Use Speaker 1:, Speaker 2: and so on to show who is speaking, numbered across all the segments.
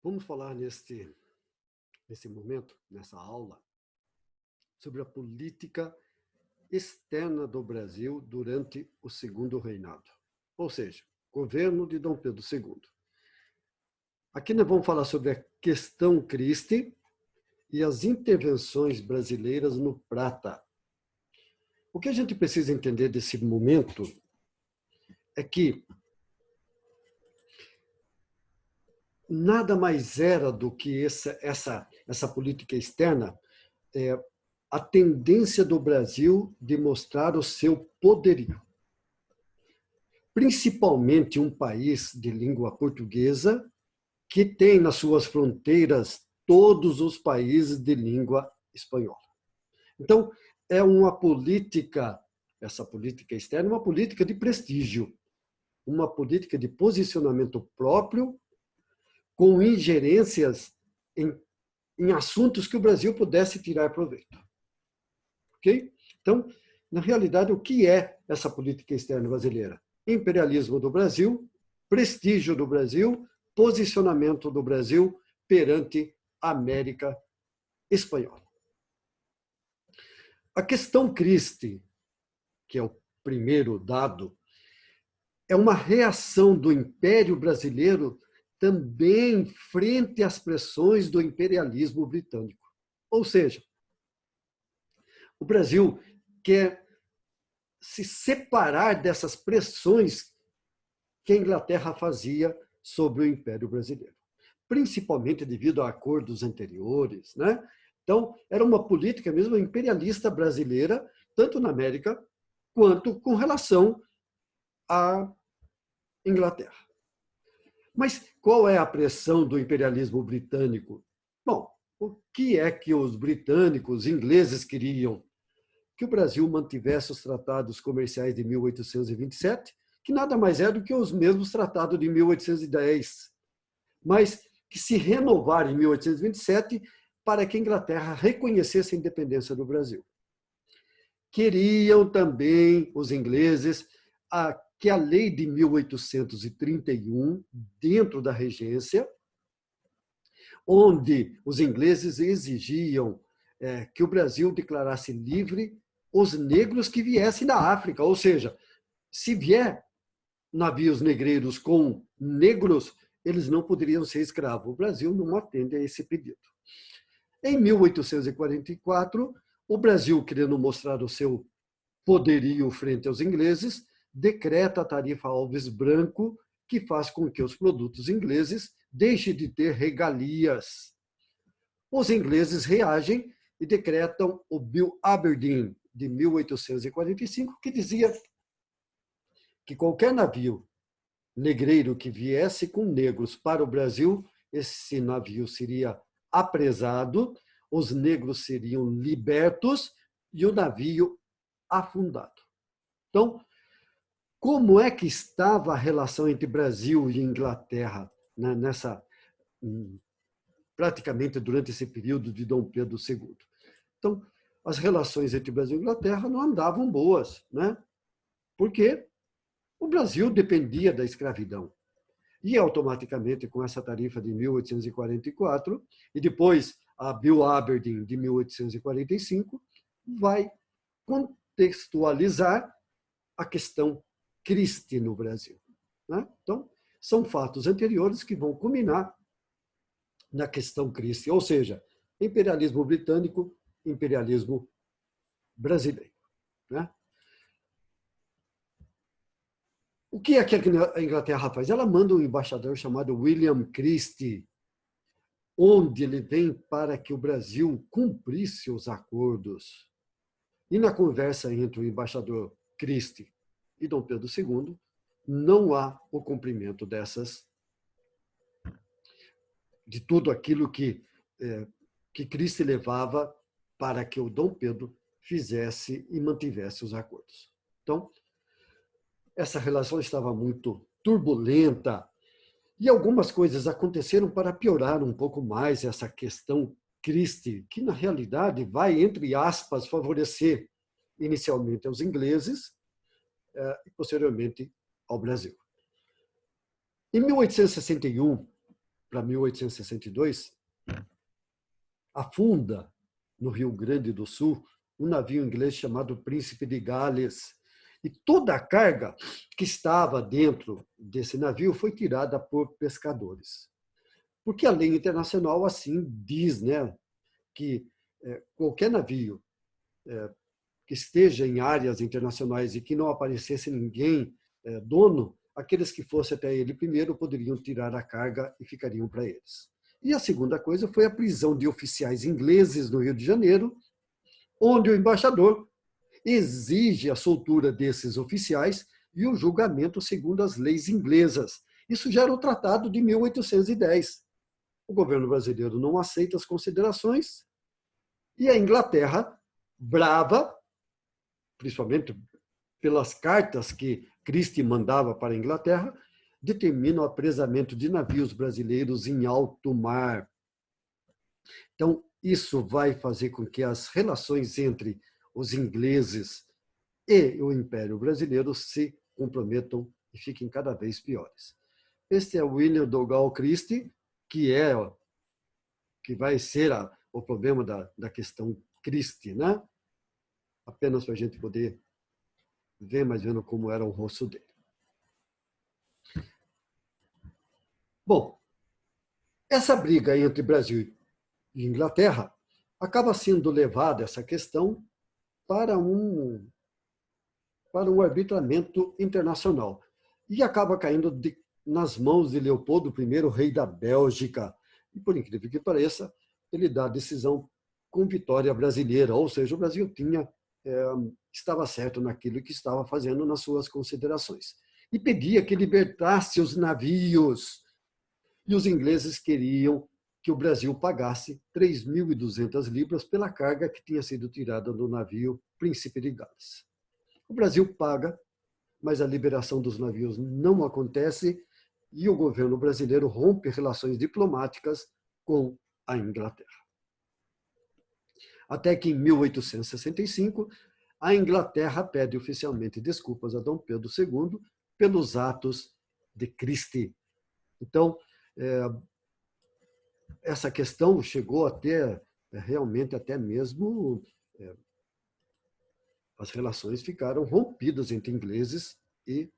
Speaker 1: Vamos falar nesse momento, nessa aula, sobre a política externa do Brasil durante o Segundo Reinado, ou seja, governo de Dom Pedro II. Aqui nós vamos falar sobre a questão Christi e as intervenções brasileiras no Prata. O que a gente precisa entender desse momento é que nada mais era do que essa política externa, a tendência do Brasil de mostrar o seu poderio. Principalmente um país de língua portuguesa que tem nas suas fronteiras todos os países de língua espanhola. Então, é uma política, essa política externa, uma política de prestígio, uma política de posicionamento próprio, com ingerências em assuntos que o Brasil pudesse tirar proveito. Ok? Então, na realidade, o que é essa política externa brasileira? Imperialismo do Brasil, prestígio do Brasil, posicionamento do Brasil perante a América espanhola. A questão Christi, que é o primeiro dado, é uma reação do Império Brasileiro também frente às pressões do imperialismo britânico. Ou seja, o Brasil quer se separar dessas pressões que a Inglaterra fazia sobre o Império Brasileiro, principalmente devido a acordos anteriores, né? Então, era uma política mesmo imperialista brasileira, tanto na América quanto com relação à Inglaterra. Mas qual é a pressão do imperialismo britânico? Bom, o que é que os britânicos, os ingleses queriam? Que o Brasil mantivesse os tratados comerciais de 1827, que nada mais é do que os mesmos tratados de 1810, mas que se renovaram em 1827 para que a Inglaterra reconhecesse a independência do Brasil. Queriam também os ingleses que a lei de 1831, dentro da regência, onde os ingleses exigiam que o Brasil declarasse livre os negros que viessem da África, ou seja, se vier navios negreiros com negros, eles não poderiam ser escravos. O Brasil não atende a esse pedido. Em 1844, o Brasil, querendo mostrar o seu poderio frente aos ingleses, decreta a tarifa Alves Branco, que faz com que os produtos ingleses deixem de ter regalias. Os ingleses reagem e decretam o Bill Aberdeen, de 1845, que dizia que qualquer navio negreiro que viesse com negros para o Brasil, esse navio seria apresado, os negros seriam libertos e o navio afundado. Então, como é que estava a relação entre Brasil e Inglaterra, né, praticamente durante esse período de Dom Pedro II? Então, as relações entre Brasil e Inglaterra não andavam boas, né? Porque o Brasil dependia da escravidão. E automaticamente, com essa tarifa de 1844, e depois a Bill Aberdeen de 1845, vai contextualizar a questão Christi no Brasil. Né? Então, são fatos anteriores que vão culminar na questão Christi, ou seja, imperialismo britânico, imperialismo brasileiro. Né? O que é que a Inglaterra faz? Ela manda um embaixador chamado William Christie, onde ele vem para que o Brasil cumprisse os acordos. E na conversa entre o embaixador Christie e Dom Pedro II, não há o cumprimento de tudo aquilo que Christie levava para que o Dom Pedro fizesse e mantivesse os acordos. Então, essa relação estava muito turbulenta e algumas coisas aconteceram para piorar um pouco mais essa questão Christi, que na realidade vai, entre aspas, favorecer inicialmente aos ingleses e posteriormente ao Brasil. Em 1861, para 1862, afunda no Rio Grande do Sul um navio inglês chamado Príncipe de Gales. E toda a carga que estava dentro desse navio foi tirada por pescadores. Porque a lei internacional assim diz, né, que qualquer navio que esteja em áreas internacionais e que não aparecesse ninguém dono, aqueles que fossem até ele primeiro poderiam tirar a carga e ficariam para eles. E a segunda coisa foi a prisão de oficiais ingleses no Rio de Janeiro, onde o embaixador exige a soltura desses oficiais e o julgamento segundo as leis inglesas. Isso já era o Tratado de 1810. O governo brasileiro não aceita as considerações e a Inglaterra, brava, principalmente pelas cartas que Christie mandava para a Inglaterra, determina o apresamento de navios brasileiros em alto mar. Então, isso vai fazer com que as relações entre os ingleses e o Império Brasileiro se comprometam e fiquem cada vez piores. Este é William Dougal Christie, que vai ser o problema da questão Christie, né? Apenas para a gente poder ver mais ou menos como era o rosto dele. Bom, essa briga entre Brasil e Inglaterra acaba sendo levada, essa questão, para um arbitramento internacional. E acaba caindo nas mãos de Leopoldo I, rei da Bélgica. E, por incrível que pareça, ele dá a decisão com vitória brasileira, ou seja, o Brasil estava certo naquilo que estava fazendo nas suas considerações. E pedia que libertasse os navios. E os ingleses queriam que o Brasil pagasse 3.200 libras pela carga que tinha sido tirada do navio Príncipe de Gales. O Brasil paga, mas a liberação dos navios não acontece e o governo brasileiro rompe relações diplomáticas com a Inglaterra. Até que, em 1865, a Inglaterra pede oficialmente desculpas a Dom Pedro II pelos atos de Christie. Então, essa questão chegou a ter realmente até mesmo as relações ficaram rompidas entre ingleses e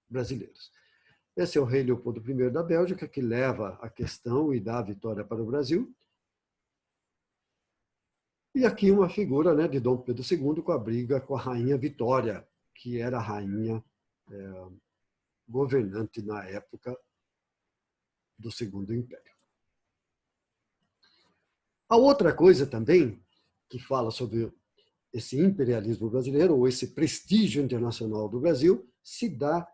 Speaker 1: brasileiros. Esse é o rei Leopoldo I da Bélgica, que leva a questão e dá a vitória para o Brasil. E aqui uma figura, né, de Dom Pedro II com a briga com a rainha Vitória, que era a rainha governante na época do Segundo Império. A outra coisa também que fala sobre esse imperialismo brasileiro, ou esse prestígio internacional do Brasil, se dá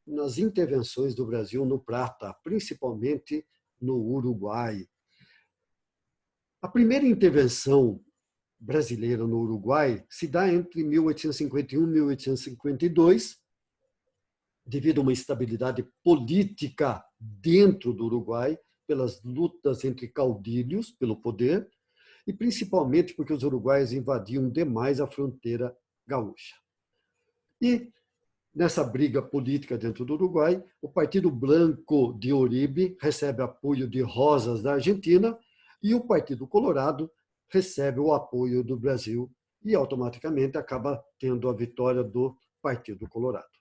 Speaker 1: nas intervenções do Brasil no Prata, principalmente no Uruguai. A primeira intervenção brasileira no Uruguai se dá entre 1851 e 1852, devido a uma instabilidade política dentro do Uruguai, pelas lutas entre caudilhos pelo poder, e principalmente porque os uruguaios invadiam demais a fronteira gaúcha. E nessa briga política dentro do Uruguai, o Partido Blanco de Uribe recebe apoio de Rosas da Argentina e o Partido Colorado recebe o apoio do Brasil e automaticamente acaba tendo a vitória do Partido Colorado.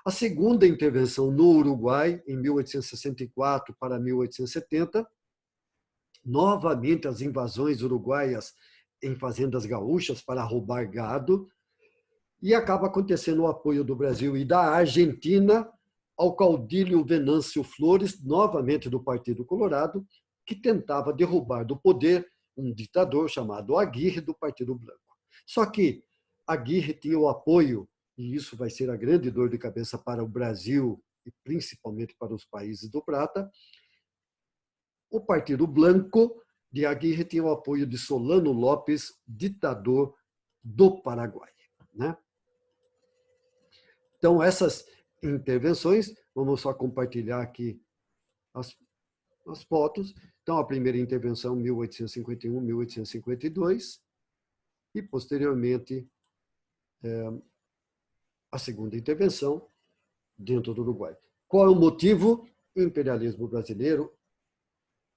Speaker 1: A segunda intervenção no Uruguai, em 1864 para 1870, novamente as invasões uruguaias em fazendas gaúchas para roubar gado, e acaba acontecendo o apoio do Brasil e da Argentina ao caudilho Venâncio Flores, novamente do Partido Colorado, que tentava derrubar do poder um ditador chamado Aguirre, do Partido Branco. Só que Aguirre tinha o apoio, e isso vai ser a grande dor de cabeça para o Brasil e principalmente para os países do Prata. O Partido Blanco de Aguirre tinha o apoio de Solano Lopes, ditador do Paraguai, né? Então, essas intervenções, vamos só compartilhar aqui as fotos. Então, a primeira intervenção, 1851, 1852, e, posteriormente, a segunda intervenção dentro do Uruguai. Qual é o motivo? Imperialismo brasileiro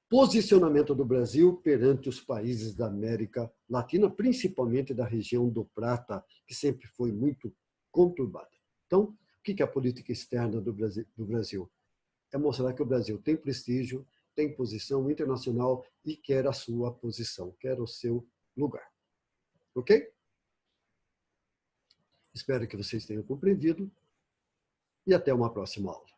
Speaker 1: posicionamento do Brasil perante os países da América Latina, principalmente da região do Prata, que sempre foi muito conturbada. Então, o que é a política externa do Brasil? É mostrar que o Brasil tem prestígio, tem posição internacional e quer a sua posição, quer o seu lugar. Ok? Espero que vocês tenham compreendido e até uma próxima aula.